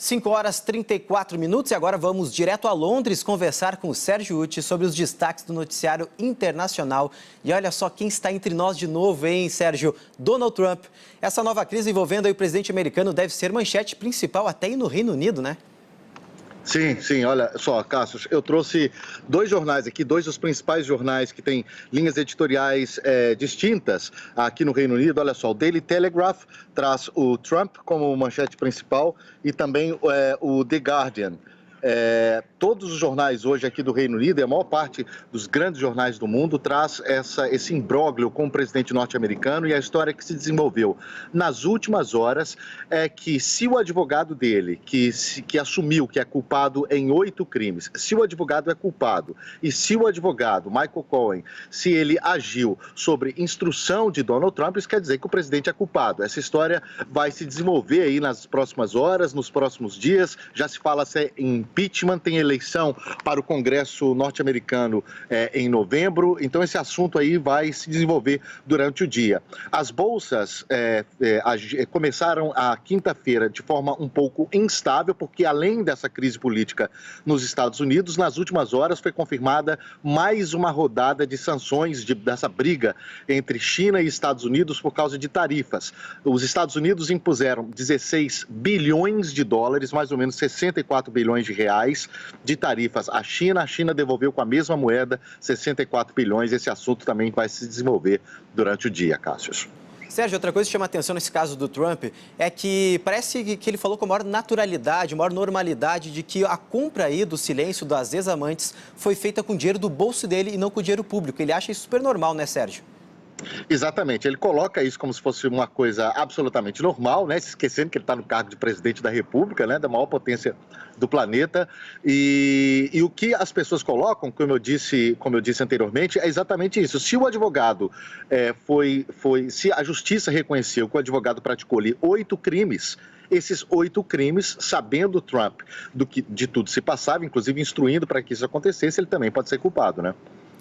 5h34 e agora vamos direto a Londres conversar com o Sérgio Uti sobre os destaques do noticiário internacional. E olha só quem está entre nós de novo, hein, Sérgio? Donald Trump. Essa nova crise envolvendo aí o presidente americano deve ser manchete principal até aí no Reino Unido, né? Sim, olha só, Cássio, eu trouxe dois jornais aqui, dois dos principais jornais que têm linhas editoriais distintas aqui no Reino Unido. Olha só, o Daily Telegraph traz o Trump como manchete principal e também o The Guardian. Todos os jornais hoje aqui do Reino Unido, e a maior parte dos grandes jornais do mundo, traz esse imbróglio com o presidente norte-americano e a história que se desenvolveu nas últimas horas é que se o advogado dele, que assumiu que é culpado em 8 crimes, se o advogado é culpado e se o advogado, Michael Cohen, se ele agiu sobre instrução de Donald Trump, isso quer dizer que o presidente é culpado. Essa história vai se desenvolver aí nas próximas horas, nos próximos dias. Já se fala em impeachment, tem eleição para o Congresso norte-americano em novembro, então esse assunto aí vai se desenvolver durante o dia. As bolsas começaram a quinta-feira de forma um pouco instável, porque além dessa crise política nos Estados Unidos, nas últimas horas foi confirmada mais uma rodada de sanções dessa briga entre China e Estados Unidos por causa de tarifas. Os Estados Unidos impuseram 16 bilhões de dólares, mais ou menos 64 bilhões de reais de tarifas à China. A China devolveu com a mesma moeda 64 bilhões. Esse assunto também vai se desenvolver durante o dia, Cássio. Sérgio, outra coisa que chama atenção nesse caso do Trump é que parece que ele falou com a maior naturalidade, maior normalidade de que a compra aí do silêncio das ex-amantes foi feita com dinheiro do bolso dele e não com dinheiro público. Ele acha isso super normal, né, Sérgio? Exatamente, ele coloca isso como se fosse uma coisa absolutamente normal, né? Se esquecendo que ele está no cargo de presidente da República, né? Da maior potência do planeta. E o que as pessoas colocam, como eu disse anteriormente, é exatamente isso. Se o advogado se a justiça reconheceu que o advogado praticou ali 8 crimes, esses 8 crimes, sabendo Trump de tudo se passava, inclusive instruindo para que isso acontecesse, ele também pode ser culpado, né?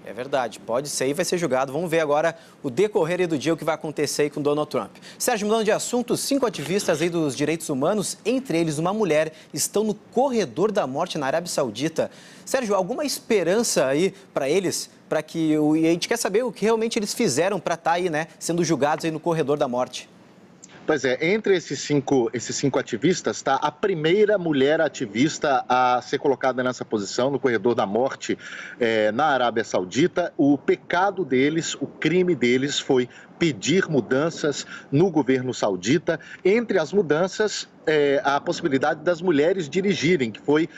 É verdade, pode ser e vai ser julgado. Vamos ver agora o decorrer do dia, o que vai acontecer aí com Donald Trump. Sérgio, mudando de assunto, 5 ativistas aí dos direitos humanos, entre eles uma mulher, estão no corredor da morte na Arábia Saudita. Sérgio, alguma esperança aí para eles? E a gente quer saber o que realmente eles fizeram para estar aí, né, sendo julgados aí no corredor da morte. Pois é, entre esses cinco ativistas está a primeira mulher ativista a ser colocada nessa posição, no corredor da morte na Arábia Saudita. O pecado deles, o crime deles foi pedir mudanças no governo saudita. Entre as mudanças, a possibilidade das mulheres dirigirem, que foi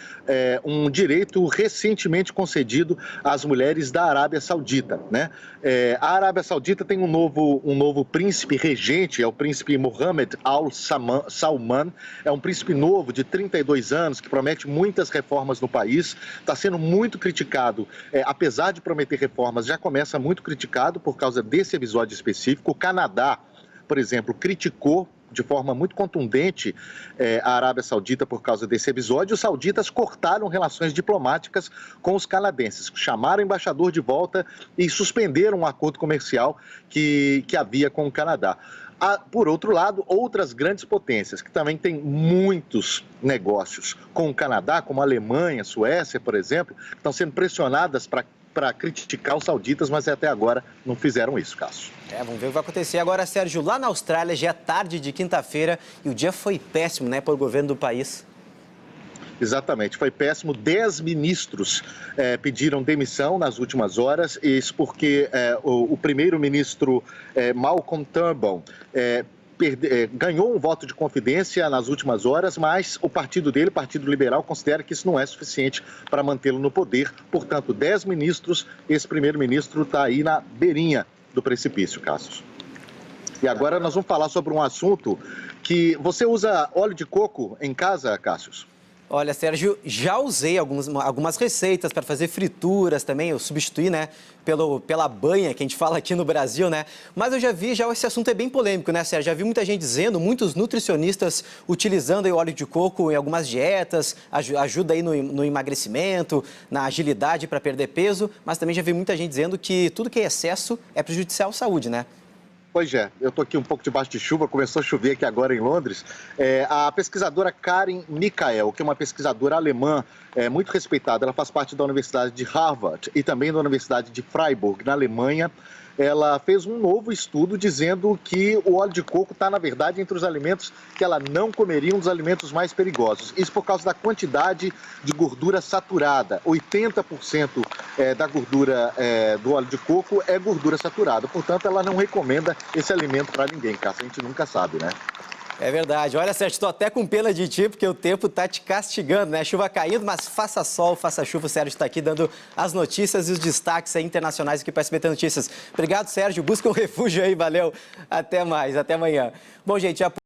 um direito recentemente concedido às mulheres da Arábia Saudita, né? A Arábia Saudita tem um novo príncipe regente, é o príncipe Mohammed Al Salman, é um príncipe novo de 32 anos, que promete muitas reformas no país, está sendo muito criticado, apesar de prometer reformas, já começa muito criticado por causa desse episódio específico. O Canadá, por exemplo, criticou de forma muito contundente a Arábia Saudita por causa desse episódio. Os sauditas cortaram relações diplomáticas com os canadenses, chamaram o embaixador de volta e suspenderam um acordo comercial que havia com o Canadá. Por outro lado, outras grandes potências que também têm muitos negócios com o Canadá, como a Alemanha, a Suécia, por exemplo, estão sendo pressionadas para criticar os sauditas, mas até agora não fizeram isso, Cássio. Vamos ver o que vai acontecer. Agora, Sérgio, lá na Austrália já é tarde de quinta-feira e o dia foi péssimo, né, para o governo do país. Exatamente, foi péssimo. 10 ministros pediram demissão nas últimas horas, isso porque o primeiro-ministro Malcolm Turnbull ganhou um voto de confidência nas últimas horas, mas o partido dele, o Partido Liberal, considera que isso não é suficiente para mantê-lo no poder. Portanto, 10 ministros, esse primeiro-ministro está aí na beirinha do precipício, Cássio. E agora nós vamos falar sobre um assunto que você usa óleo de coco em casa, Cássio? Olha, Sérgio, já usei algumas receitas para fazer frituras também, eu substituí, né, pela banha que a gente fala aqui no Brasil, né? Mas eu já vi, esse assunto é bem polêmico, né, Sérgio? Já vi muita gente dizendo, muitos nutricionistas utilizando aí o óleo de coco em algumas dietas, ajuda aí no emagrecimento, na agilidade para perder peso, mas também já vi muita gente dizendo que tudo que é excesso é prejudicial à saúde, né? Pois é, eu estou aqui um pouco debaixo de chuva, começou a chover aqui agora em Londres. A pesquisadora Karin Michael, que é uma pesquisadora alemã muito respeitada, ela faz parte da Universidade de Harvard e também da Universidade de Freiburg, na Alemanha. Ela fez um novo estudo dizendo que o óleo de coco está, na verdade, entre os alimentos que ela não comeria, um dos alimentos mais perigosos. Isso por causa da quantidade de gordura saturada. 80% da gordura do óleo de coco é gordura saturada. Portanto, ela não recomenda esse alimento para ninguém, Cássio. A gente nunca sabe, né? É verdade. Olha, Sérgio, estou até com pena de ti, porque o tempo está te castigando, né? Chuva caindo, mas faça sol, faça chuva. O Sérgio está aqui dando as notícias e os destaques aí internacionais aqui para SBT Notícias. Obrigado, Sérgio. Busca um refúgio aí, valeu. Até mais, até amanhã. Bom, gente,